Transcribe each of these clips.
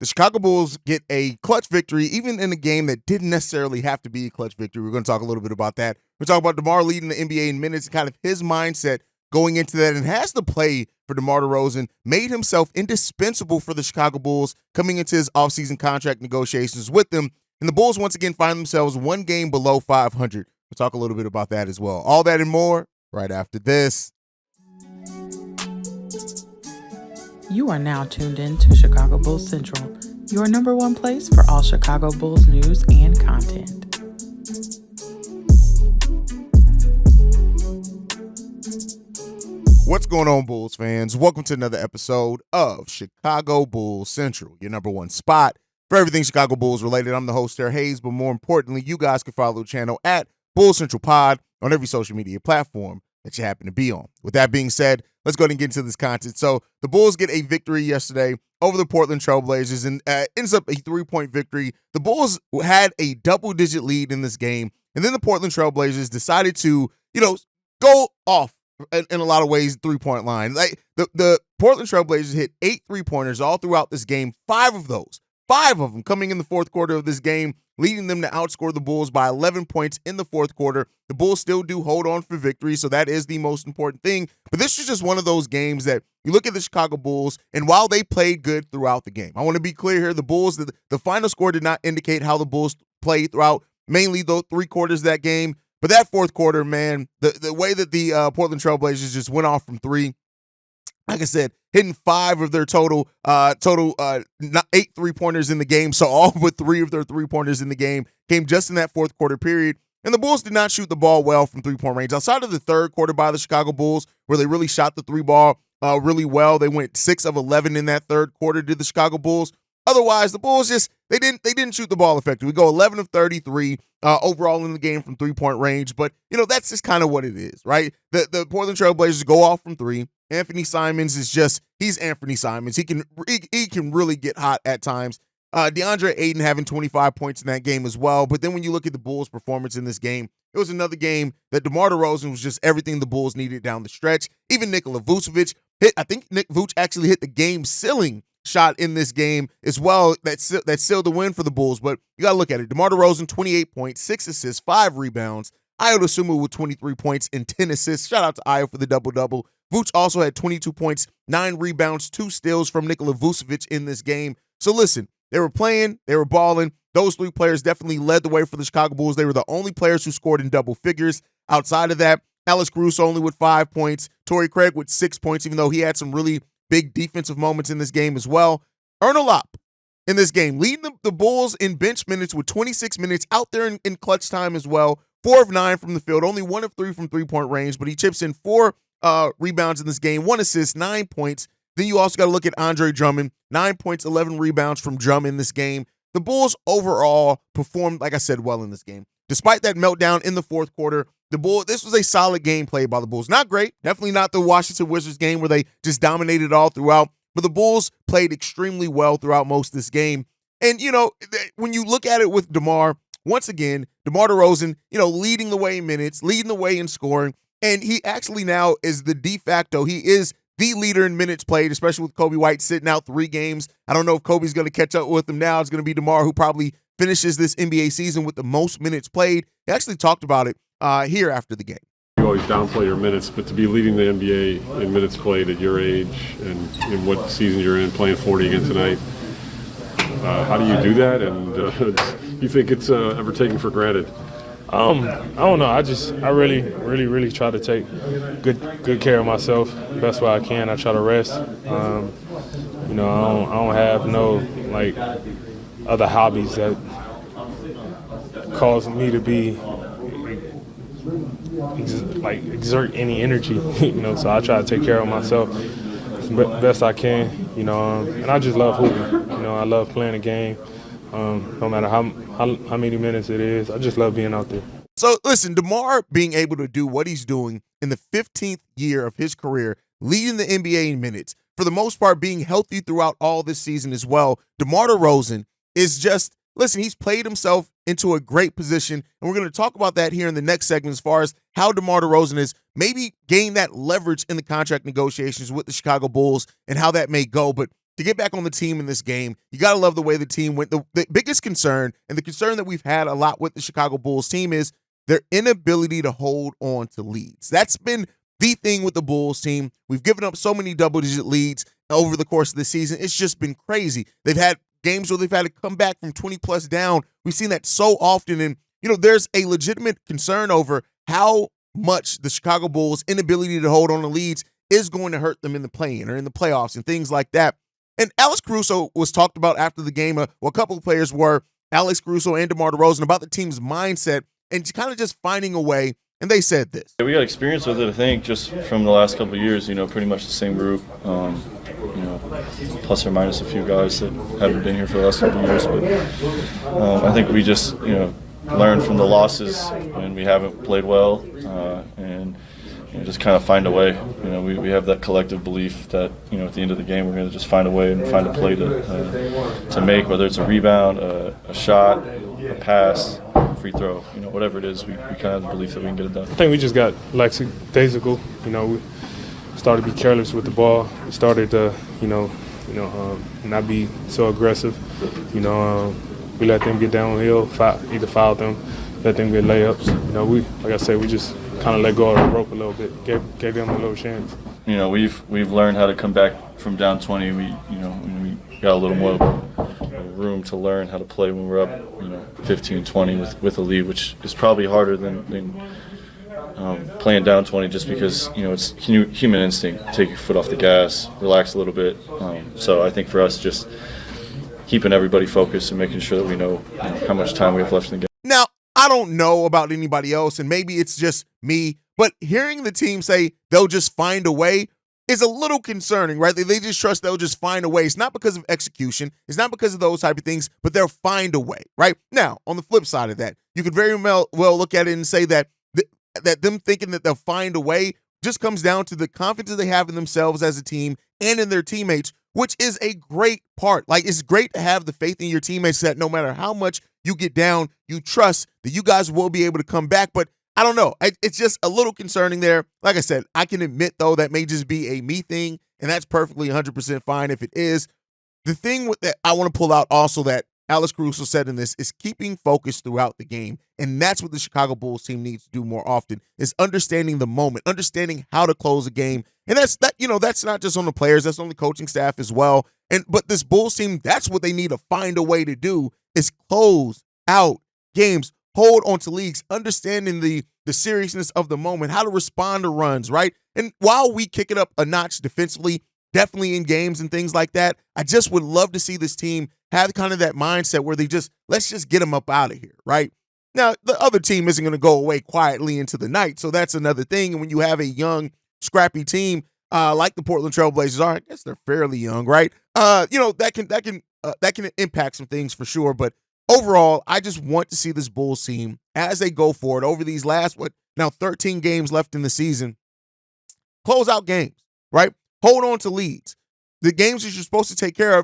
the Chicago Bulls get a clutch victory, even in a game that didn't necessarily have to be a clutch victory. We're going to talk a little bit about that. We're talking about DeMar leading the NBA in minutes, kind of his mindset going into that, and has the play for DeMar DeRozan made himself indispensable for the Chicago Bulls coming into his offseason contract negotiations with them. And the Bulls once again find themselves one game below 500. We'll talk a little bit about that as well. All that and more right after this. You are now tuned in to Chicago Bulls Central, your number one place for all Chicago Bulls news and content. What's going on, Bulls fans? Welcome to another episode of Chicago Bulls Central, your number one spot for everything Chicago Bulls related. I'm the host there, Haize, but more importantly, you guys can follow the channel at Bulls Central Pod on every social media platform that you happen to be on. With that being said, let's go ahead and get into this content. So the Bulls get a victory yesterday over the Portland Trailblazers and ends up a 3-point victory. The Bulls had a double-digit lead in this game, and then the Portland Trailblazers decided to, go off in a lot of ways, three-point line. Like the Portland Trailblazers hit 8 3-pointers all throughout this game, 5 of them coming in the fourth quarter of this game, leading them to outscore the Bulls by 11 points in the fourth quarter. The Bulls still do hold on for victory, so that is the most important thing. But this is just one of those games that you look at the Chicago Bulls, and while they played good throughout the game, I want to be clear here, the Bulls, the final score did not indicate how the Bulls played throughout mainly those 3 quarters of that game. But that fourth quarter, man, the way that the Portland Trailblazers just went off from 3, like I said, hitting 5 of their total 8 3-pointers in the game. So all but 3 of their 3-pointers in the game came just in that fourth quarter period. And the Bulls did not shoot the ball well from 3-point range. Outside of the third quarter by the Chicago Bulls, where they really shot the 3 ball really well. They went 6 of 11 in that third quarter, did the Chicago Bulls. Otherwise, the Bulls they didn't shoot the ball effectively. We go 11 of 33 overall in the game from 3-point range. But, that's just kind of what it is, right? The Portland Trailblazers go off from 3. Anthony Simons he's Anthony Simons. He can really get hot at times. DeAndre Ayton having 25 points in that game as well. But then when you look at the Bulls' performance in this game, it was another game that DeMar DeRozan was just everything the Bulls needed down the stretch. Even Nikola Vucevic I think Nick Vuce actually hit the game-sealing shot in this game as well that sealed the win for the Bulls. But you got to look at it. DeMar DeRozan, 28 points, 6 assists, 5 rebounds. Ayo Dosunmu with 23 points and 10 assists. Shout out to Ayo for the double-double. Vuce also had 22 points, 9 rebounds, 2 steals from Nikola Vucevic in this game. So listen, they were playing, they were balling. Those 3 players definitely led the way for the Chicago Bulls. They were the only players who scored in double figures. Outside of that, Alex Caruso only with 5 points. Torrey Craig with 6 points, even though he had some really big defensive moments in this game as well. Erno Lop in this game, leading the Bulls in bench minutes with 26 minutes out there in clutch time as well. 4 of 9 from the field, only 1 of 3 from 3-point range, but he chips in 4 rebounds in this game, 1 assist, 9 points. Then you also got to look at Andre Drummond, 9 points, 11 rebounds from Drummond in this game. The Bulls overall performed, like I said, well in this game. Despite that meltdown in the fourth quarter, this was a solid game played by the Bulls. Not great, definitely not the Washington Wizards game where they just dominated all throughout, but the Bulls played extremely well throughout most of this game. And, when you look at it with DeMar, once again, DeMar DeRozan, leading the way in minutes, leading the way in scoring, and he actually now is the de facto, he is the leader in minutes played, especially with Kobe White sitting out 3 games. I don't know if Kobe's going to catch up with him now. It's going to be DeMar who probably finishes this NBA season with the most minutes played. He actually talked about it here after the game. You always downplay your minutes, but to be leading the NBA in minutes played at your age and in what season you're in, playing 40 again tonight, how do you do that? And you think it's ever taken for granted? I don't know. I really try to take good care of myself the best way I can. I try to rest. I don't have no other hobbies that cause me to be exert any energy. So I try to take care of myself the best I can. And I just love hooping. I love playing the game. No matter how many minutes it is, I just love being out there. So listen, DeMar being able to do what he's doing in the 15th year of his career, leading the NBA in minutes, for the most part being healthy throughout all this season as well, DeMar DeRozan is just, listen, he's played himself into a great position, and we're going to talk about that here in the next segment as far as how DeMar DeRozan has maybe gained that leverage in the contract negotiations with the Chicago Bulls and how that may go. But to get back on the team in this game. You got to love the way the team went. The biggest concern, and the concern that we've had a lot with the Chicago Bulls team, is their inability to hold on to leads. That's been the thing with the Bulls team. We've given up so many double-digit leads over the course of the season. It's just been crazy. They've had games where they've had to come back from 20-plus down. We've seen that so often, and there's a legitimate concern over how much the Chicago Bulls' inability to hold on to leads is going to hurt them in the play-in or in the playoffs and things like that. And Alex Caruso was talked about after the game. A couple of players were Alex Caruso and DeMar DeRozan about the team's mindset and kind of just finding a way. And they said this. We got experience with it, I think, just from the last couple of years, pretty much the same group, plus or minus a few guys that haven't been here for the last couple of years. But I think we just, learned from the losses when we haven't played well and just kind of find a way. We have that collective belief that, at the end of the game, we're going to just find a way and find a play to make, whether it's a rebound, a shot, a pass, free throw, whatever it is, we kind of have the belief that we can get it done. I think we just got lackadaisical. We started to be careless with the ball. We started to, not be so aggressive. We let them get downhill, either foul them, let them get layups. Like I said, we just kind of let go of the rope a little bit, gave them a little chance. We've learned how to come back from down 20. We got a little more room to learn how to play when we're up, 15, 20 with a lead, which is probably harder than playing down 20, just because it's human instinct. Take your foot off the gas, relax a little bit. So I think for us, just keeping everybody focused and making sure that we know how much time we have left in the game. Now, I don't know about anybody else, and maybe it's just me, but hearing the team say they'll just find a way is a little concerning, right? They just trust they'll just find a way. It's not because of execution. It's not because of those type of things, but they'll find a way, right? Now, on the flip side of that, you could very well look at it and say that that them thinking that they'll find a way just comes down to the confidence they have in themselves as a team and in their teammates, which is a great part. Like, it's great to have the faith in your teammates that no matter how much you get down, you trust that you guys will be able to come back. But I don't know. It's just a little concerning there. Like I said, I can admit, though, that may just be a me thing, and that's perfectly 100% fine if it is. The thing with that I want to pull out also that Alex Caruso said in this is keeping focus throughout the game, and that's what the Chicago Bulls team needs to do more often, is understanding the moment, understanding how to close a game. And that's not just on the players, that's on the coaching staff as well. But this Bulls team, that's what they need to find a way to do, is close out games, hold on to leagues, understanding the seriousness of the moment, how to respond to runs, right? And while we kick it up a notch defensively, definitely in games and things like that, I just would love to see this team have kind of that mindset where let's just get them up out of here, right? Now, the other team isn't going to go away quietly into the night, so that's another thing. And when you have a young, scrappy team like the Portland Trailblazers are, I guess they're fairly young, right? That can impact some things for sure. But overall, I just want to see this Bulls team as they go forward over these last 13 games left in the season, close out games, right? Hold on to leads. The games that you're supposed to take care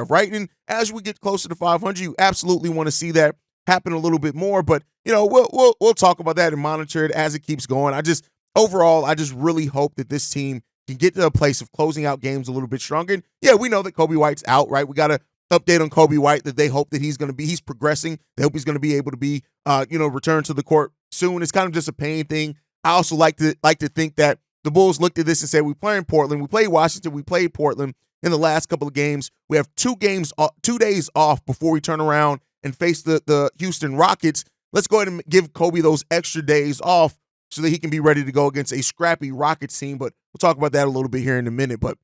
of, right? And as we get closer to 500, you absolutely want to see that happen a little bit more. But we'll talk about that and monitor it as it keeps going. I just really hope that this team can get to a place of closing out games a little bit stronger. And yeah, we know that Kobe White's out, right? We got to update on Kobe White that they hope that he's progressing. They hope he's going to be able to be, return to the court soon. It's kind of just a pain thing. I also like to think that the Bulls looked at this and said, we play in Portland, we played Washington, we played Portland in the last couple of games. We have 2 days off before we turn around and face the Houston Rockets. Let's go ahead and give Kobe those extra days off so that he can be ready to go against a scrappy Rockets team. But we'll talk about that a little bit here in a minute. But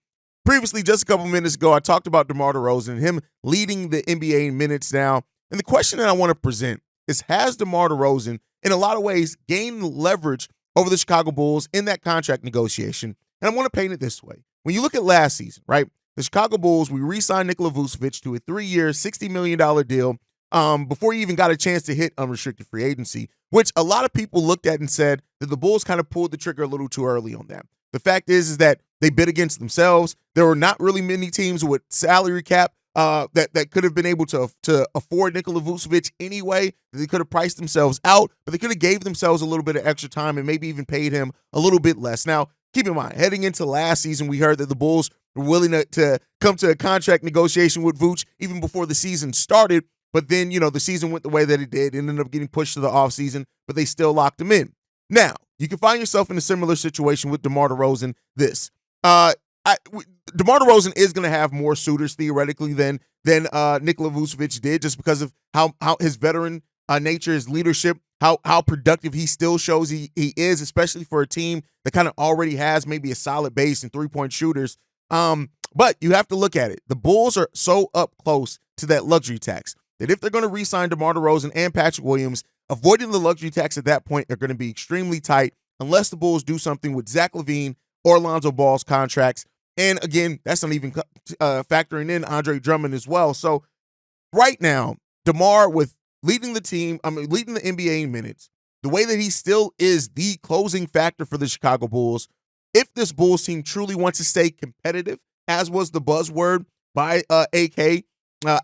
previously, just a couple minutes ago, I talked about DeMar DeRozan, him leading the NBA in minutes now. And the question that I want to present is, has DeMar DeRozan, in a lot of ways, gained leverage over the Chicago Bulls in that contract negotiation? And I want to paint it this way. When you look at last season, right, the Chicago Bulls, we re-signed Nikola Vucevic to a 3-year, $60 million deal before he even got a chance to hit unrestricted free agency, which a lot of people looked at and said that the Bulls kind of pulled the trigger a little too early on that. The fact is that they bid against themselves. There were not really many teams with salary cap that could have been able to afford Nikola Vucevic anyway. They could have priced themselves out, but they could have gave themselves a little bit of extra time and maybe even paid him a little bit less. Now, keep in mind, heading into last season, we heard that the Bulls were willing to come to a contract negotiation with Vooch even before the season started. But then, the season went the way that it did. It ended up getting pushed to the offseason, but they still locked him in. Now, you can find yourself in a similar situation with DeMar DeRozan. DeMar DeRozan is going to have more suitors theoretically than Nikola Vucevic did, just because of how his veteran nature, his leadership, how productive he still shows he is, especially for a team that kind of already has maybe a solid base and three-point shooters. But you have to look at it. The Bulls are so up close to that luxury tax that if they're going to re-sign DeMar DeRozan and Patrick Williams, avoiding the luxury tax at that point are going to be extremely tight unless the Bulls do something with Zach LaVine or Lonzo Ball's contracts. And again, that's not even factoring in Andre Drummond as well. So right now, DeMar, with leading the NBA in minutes, the way that he still is the closing factor for the Chicago Bulls, if this Bulls team truly wants to stay competitive, as was the buzzword by AK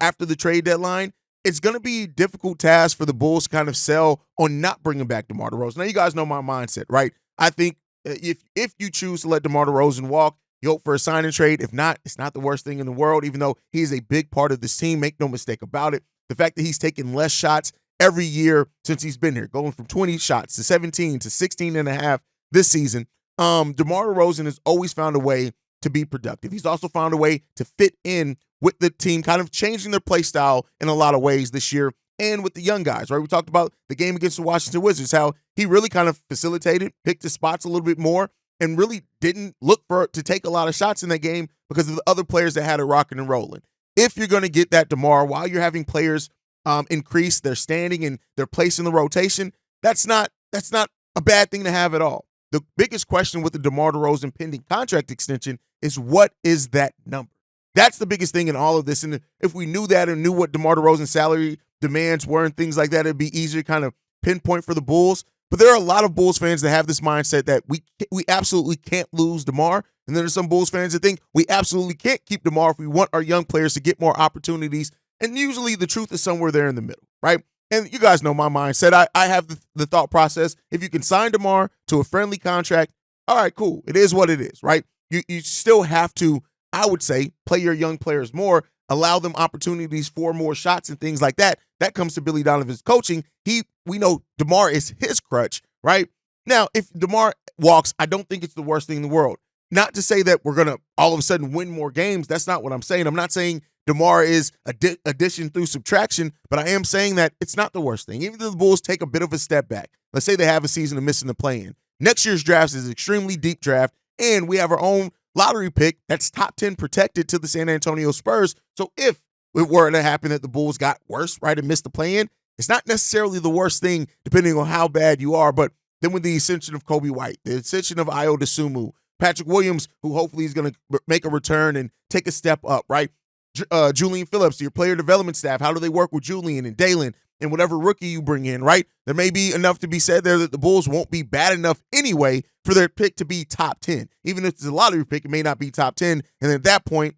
after the trade deadline, it's going to be a difficult task for the Bulls to kind of sell on not bringing back DeMar DeRozan. Now, you guys know my mindset, right? I think if you choose to let DeMar DeRozan walk, you hope for a sign and trade. If not, it's not the worst thing in the world, even though he is a big part of this team. Make no mistake about it. The fact that he's taken less shots every year since he's been here, going from 20 shots to 17 to 16 and a half this season, DeMar DeRozan has always found a way to be productive. He's also found a way to fit in with the team, kind of changing their play style in a lot of ways this year, and with the young guys, right? We talked about the game against the Washington Wizards, how he really kind of facilitated, picked his spots a little bit more, and really didn't look to take a lot of shots in that game because of the other players that had it rocking and rolling. If you're going to get that DeMar while you're having players increase their standing and their place in the rotation, that's not a bad thing to have at all. The biggest question with the DeMar DeRozan pending contract extension is, what is that number? That's the biggest thing in all of this. And if we knew that and knew what DeMar DeRozan's salary demands were and things like that, it'd be easier to kind of pinpoint for the Bulls. But there are a lot of Bulls fans that have this mindset that we absolutely can't lose DeMar. And then there's some Bulls fans that think we absolutely can't keep DeMar if we want our young players to get more opportunities. And usually the truth is somewhere there in the middle, right? And you guys know my mindset. I have the thought process. If you can sign DeMar to a friendly contract, all right, cool. It is what it is, right? You still have to, I would say, play your young players more, allow them opportunities for more shots and things like that. That comes to Billy Donovan's coaching. We know DeMar is his crutch, right? Now, if DeMar walks, I don't think it's the worst thing in the world. Not to say that we're going to all of a sudden win more games. That's not what I'm saying. I'm not saying DeMar is addition through subtraction, but I am saying that it's not the worst thing. Even though the Bulls take a bit of a step back, let's say they have a season of missing the play-in. Next year's draft is an extremely deep draft, and we have our own lottery pick that's top 10 protected to the San Antonio Spurs. So if it were to happen that the Bulls got worse, right, and missed the play-in, it's not necessarily the worst thing depending on how bad you are. But then with the ascension of Kobe White, the ascension of Ayo Dosunmu, Patrick Williams, who hopefully is going to make a return and take a step up, right? Julian Phillips, your player development staff, how do they work with Julian and Dalen and whatever rookie you bring in, right? There may be enough to be said there that the Bulls won't be bad enough anyway for their pick to be top 10. Even if it's a lottery pick, it may not be top 10. And at that point,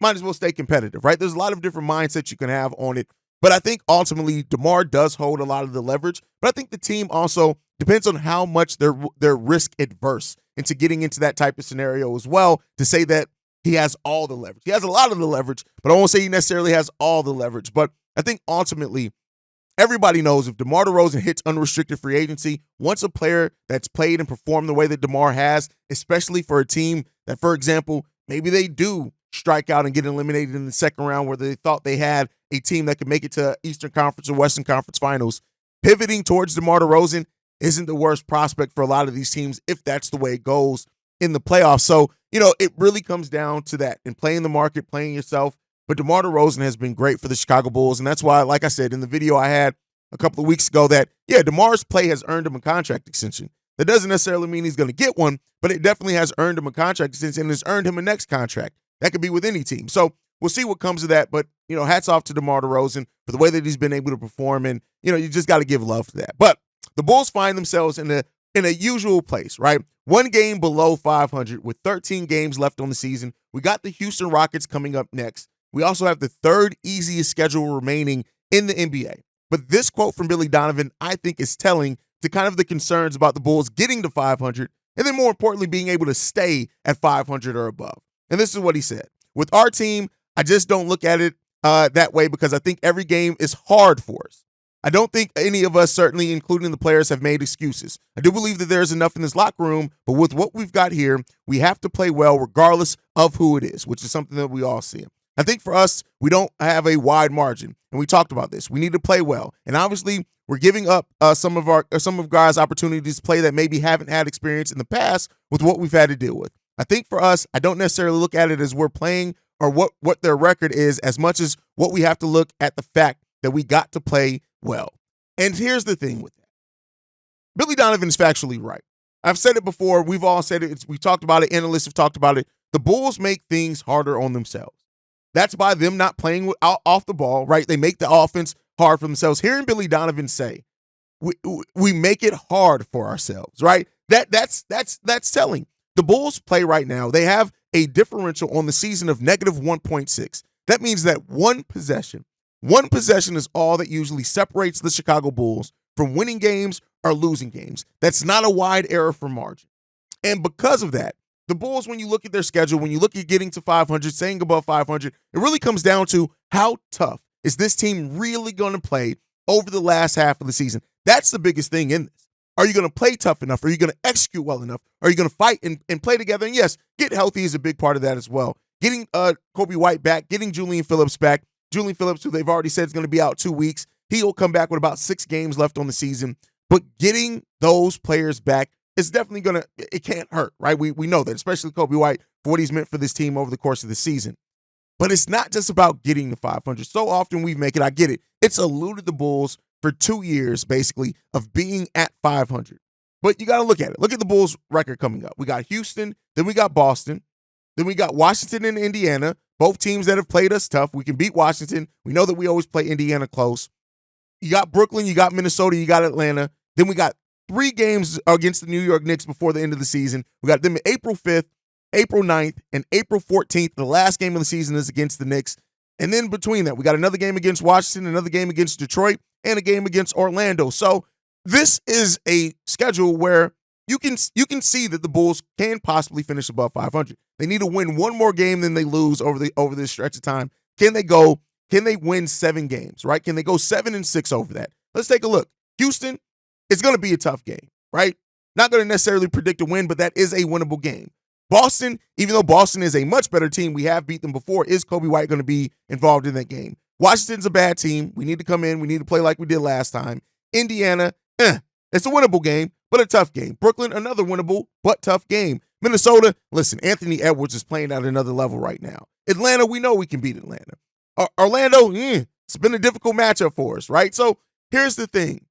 might as well stay competitive, right? There's a lot of different mindsets you can have on it. But I think ultimately DeMar does hold a lot of the leverage. But I think the team also depends on how much they're risk adverse into getting into that type of scenario as well, to say that he has all the leverage. He has a lot of the leverage, but I won't say he necessarily has all the leverage. But I think ultimately everybody knows if DeMar DeRozan hits unrestricted free agency, once a player that's played and performed the way that DeMar has, especially for a team that, for example, maybe they do strike out and get eliminated in the second round where they thought they had a team that could make it to Eastern Conference or Western Conference Finals, pivoting towards DeMar DeRozan isn't the worst prospect for a lot of these teams if that's the way it goes in the playoffs. So, it really comes down to that and playing the market, playing yourself. But DeMar DeRozan has been great for the Chicago Bulls, and that's why, like I said in the video I had a couple of weeks ago, that, DeMar's play has earned him a contract extension. That doesn't necessarily mean he's going to get one, but it definitely has earned him a contract extension and has earned him a next contract. That could be with any team. So we'll see what comes of that. But, hats off to DeMar DeRozan for the way that he's been able to perform. And, you just got to give love to that. But the Bulls find themselves in a usual place, right? One game below 500 with 13 games left on the season. We got the Houston Rockets coming up next. We also have the third easiest schedule remaining in the NBA. But this quote from Billy Donovan, I think, is telling to kind of the concerns about the Bulls getting to 500 And then more importantly, being able to stay at 500 or above. And this is what he said. With our team, I just don't look at it that way because I think every game is hard for us. I don't think any of us, certainly including the players, have made excuses. I do believe that there's enough in this locker room, but with what we've got here, we have to play well regardless of who it is, which is something that we all see. I think for us, we don't have a wide margin, and we talked about this. We need to play well, and obviously, we're giving up some of guys opportunities to play that maybe haven't had experience in the past with what we've had to deal with. I think for us, I don't necessarily look at it as we're playing or what their record is as much as what we have to look at the fact that we got to play well. And here's the thing with that. Billy Donovan is factually right. I've said it before. We've all said it. We talked about it. Analysts have talked about it. The Bulls make things harder on themselves. That's by them not playing off the ball, right? They make the offense hard for themselves. Hearing Billy Donovan say, we make it hard for ourselves, right? That's telling. The Bulls play right now. They have a differential on the season of negative 1.6. That means that one possession is all that usually separates the Chicago Bulls from winning games or losing games. That's not a wide error for margin. And because of that, the Bulls, when you look at their schedule, when you look at getting to 500, staying above 500, it really comes down to how tough is this team really going to play over the last half of the season. That's the biggest thing in this. Are you going to play tough enough? Are you going to execute well enough? Are you going to fight and play together? And yes, get healthy is a big part of that as well. Getting Kobe White back, getting Julian Phillips back. Julian Phillips, who they've already said is going to be out 2 weeks, he'll come back with about 6 games left on the season. But getting those players back is definitely it can't hurt, right? We know that, especially Kobe White, for what he's meant for this team over the course of the season. But it's not just about getting the 500. So often we make it, I get it. It's eluded the Bulls for 2 years, basically, of being at 500. But you got to look at it. Look at the Bulls' record coming up. We got Houston, then we got Boston, then we got Washington and Indiana, both teams that have played us tough. We can beat Washington. We know that we always play Indiana close. You got Brooklyn, you got Minnesota, you got Atlanta. Then we got 3 games against the New York Knicks before the end of the season. We got them April 5th, April 9th, and April 14th. The last game of the season is against the Knicks. And then between that, we got another game against Washington, another game against Detroit, and a game against Orlando. So this is a schedule where you can see that the Bulls can possibly finish above 500. They need to win one more game than they lose over this stretch of time. Can they win 7 games, right? Can they go 7-6 over that? Let's take a look. Houston, it's going to be a tough game, right? Not going to necessarily predict a win, but that is a winnable game. Boston, even though Boston is a much better team, we have beat them before. Is Kobe White going to be involved in that game? Washington's a bad team. We need to come in. We need to play like we did last time. Indiana, it's a winnable game, but a tough game. Brooklyn, another winnable, but tough game. Minnesota, listen, Anthony Edwards is playing at another level right now. Atlanta, we know we can beat Atlanta. Orlando, it's been a difficult matchup for us, right? So here's the thing.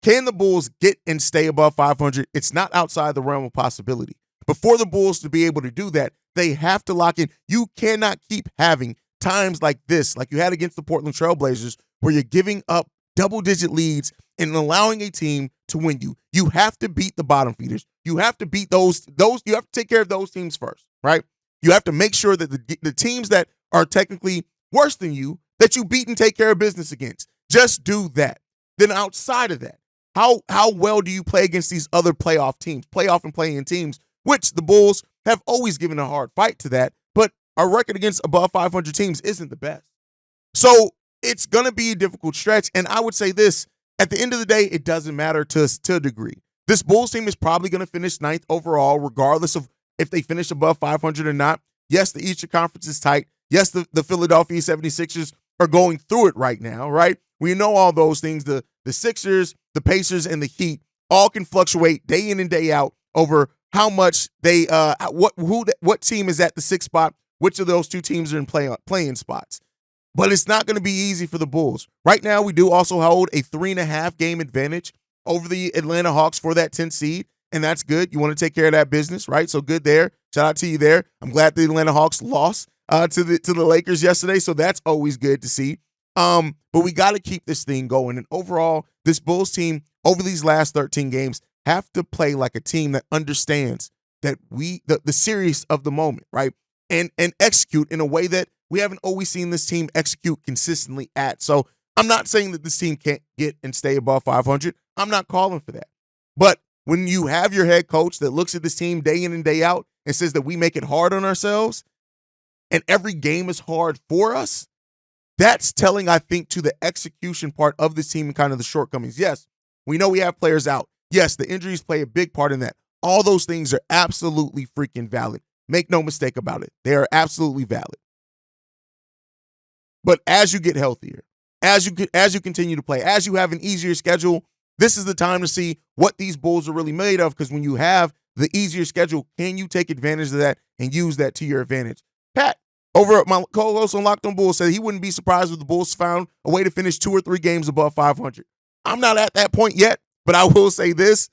Can the Bulls get and stay above 500? It's not outside the realm of possibility. But for the Bulls to be able to do that, they have to lock in. You cannot keep having times like this, like you had against the Portland Trailblazers, where you're giving up double-digit leads and allowing a team to win you. You have to beat the bottom feeders. You have to beat those. You have to take care of those teams first, right? You have to make sure that the teams that are technically worse than you, that you beat and take care of business against. Just do that. Then outside of that, how well do you play against these other playoff and play-in teams, which the Bulls have always given a hard fight to that, but our record against above 500 teams isn't the best. So it's going to be a difficult stretch, and I would say this, at the end of the day, it doesn't matter to a degree. This Bulls team is probably going to finish 9th overall, regardless of if they finish above 500 or not. Yes, the Eastern Conference is tight. Yes, the Philadelphia 76ers are going through it right now, right? We know all those things. The Sixers, the Pacers, and the Heat all can fluctuate day in and day out over how much they what team is at the 6th spot, which of those 2 teams are in playing spots. But it's not going to be easy for the Bulls. Right now, we do also hold a 3.5 game advantage over the Atlanta Hawks for that 10th seed, and that's good. You want to take care of that business, right? So good there. Shout out to you there. I'm glad the Atlanta Hawks lost to the Lakers yesterday, so that's always good to see. But we got to keep this thing going. And overall, this Bulls team over these last 13 games have to play like a team that understands that the series of the moment, right? And execute in a way that we haven't always seen this team execute consistently at. So I'm not saying that this team can't get and stay above 500. I'm not calling for that. But when you have your head coach that looks at this team day in and day out and says that we make it hard on ourselves and every game is hard for us, that's telling, I think, to the execution part of this team and kind of the shortcomings. Yes, we know we have players out. Yes, the injuries play a big part in that. All those things are absolutely freaking valid. Make no mistake about it. They are absolutely valid. But as you get healthier, as you continue to play, as you have an easier schedule, this is the time to see what these Bulls are really made of, because when you have the easier schedule, can you take advantage of that and use that to your advantage? Pat, over at my co-host on Locked on Bulls, said he wouldn't be surprised if the Bulls found a way to finish 2 or 3 games above 500. I'm not at that point yet, but I will say this.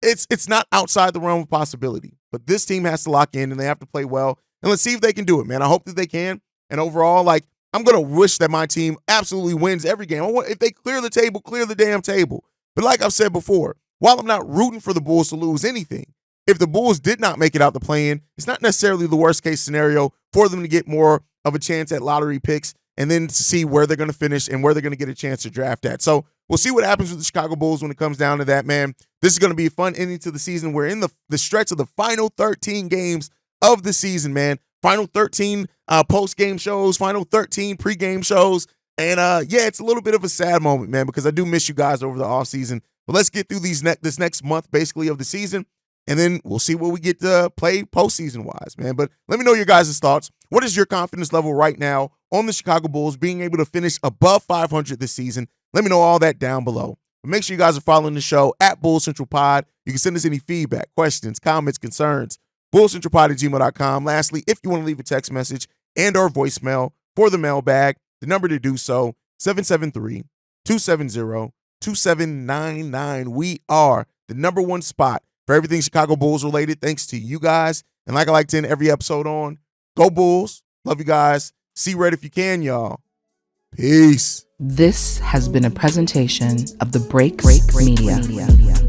It's not outside the realm of possibility. But this team has to lock in, and they have to play well. And let's see if they can do it, man. I hope that they can. And overall, I'm going to wish that my team absolutely wins every game. If they clear the table, clear the damn table. But like I've said before, while I'm not rooting for the Bulls to lose anything, if the Bulls did not make it out the play-in, it's not necessarily the worst-case scenario for them to get more of a chance at lottery picks and then to see where they're going to finish and where they're going to get a chance to draft at. So we'll see what happens with the Chicago Bulls when it comes down to that, man. This is going to be a fun ending to the season. We're in the stretch of the final 13 games of the season, man. Final 13 post-game shows, final 13 pre-game shows. And, yeah, it's a little bit of a sad moment, man, because I do miss you guys over the offseason. But let's get through this next month, basically, of the season, and then we'll see what we get to play postseason-wise, man. But let me know your guys' thoughts. What is your confidence level right now on the Chicago Bulls being able to finish above 500 this season? Let me know all that down below. But make sure you guys are following the show at Bull Central Pod. You can send us any feedback, questions, comments, concerns, bullcentralpod@gmail.com. Lastly, if you want to leave a text message and or voicemail for the mailbag, the number to do so, 773-270-2799. We are the #1 spot for everything Chicago Bulls related, thanks to you guys. And like I like to end every episode on, go Bulls. Love you guys. See red if you can, y'all. Peace. This has been a presentation of the Break Media.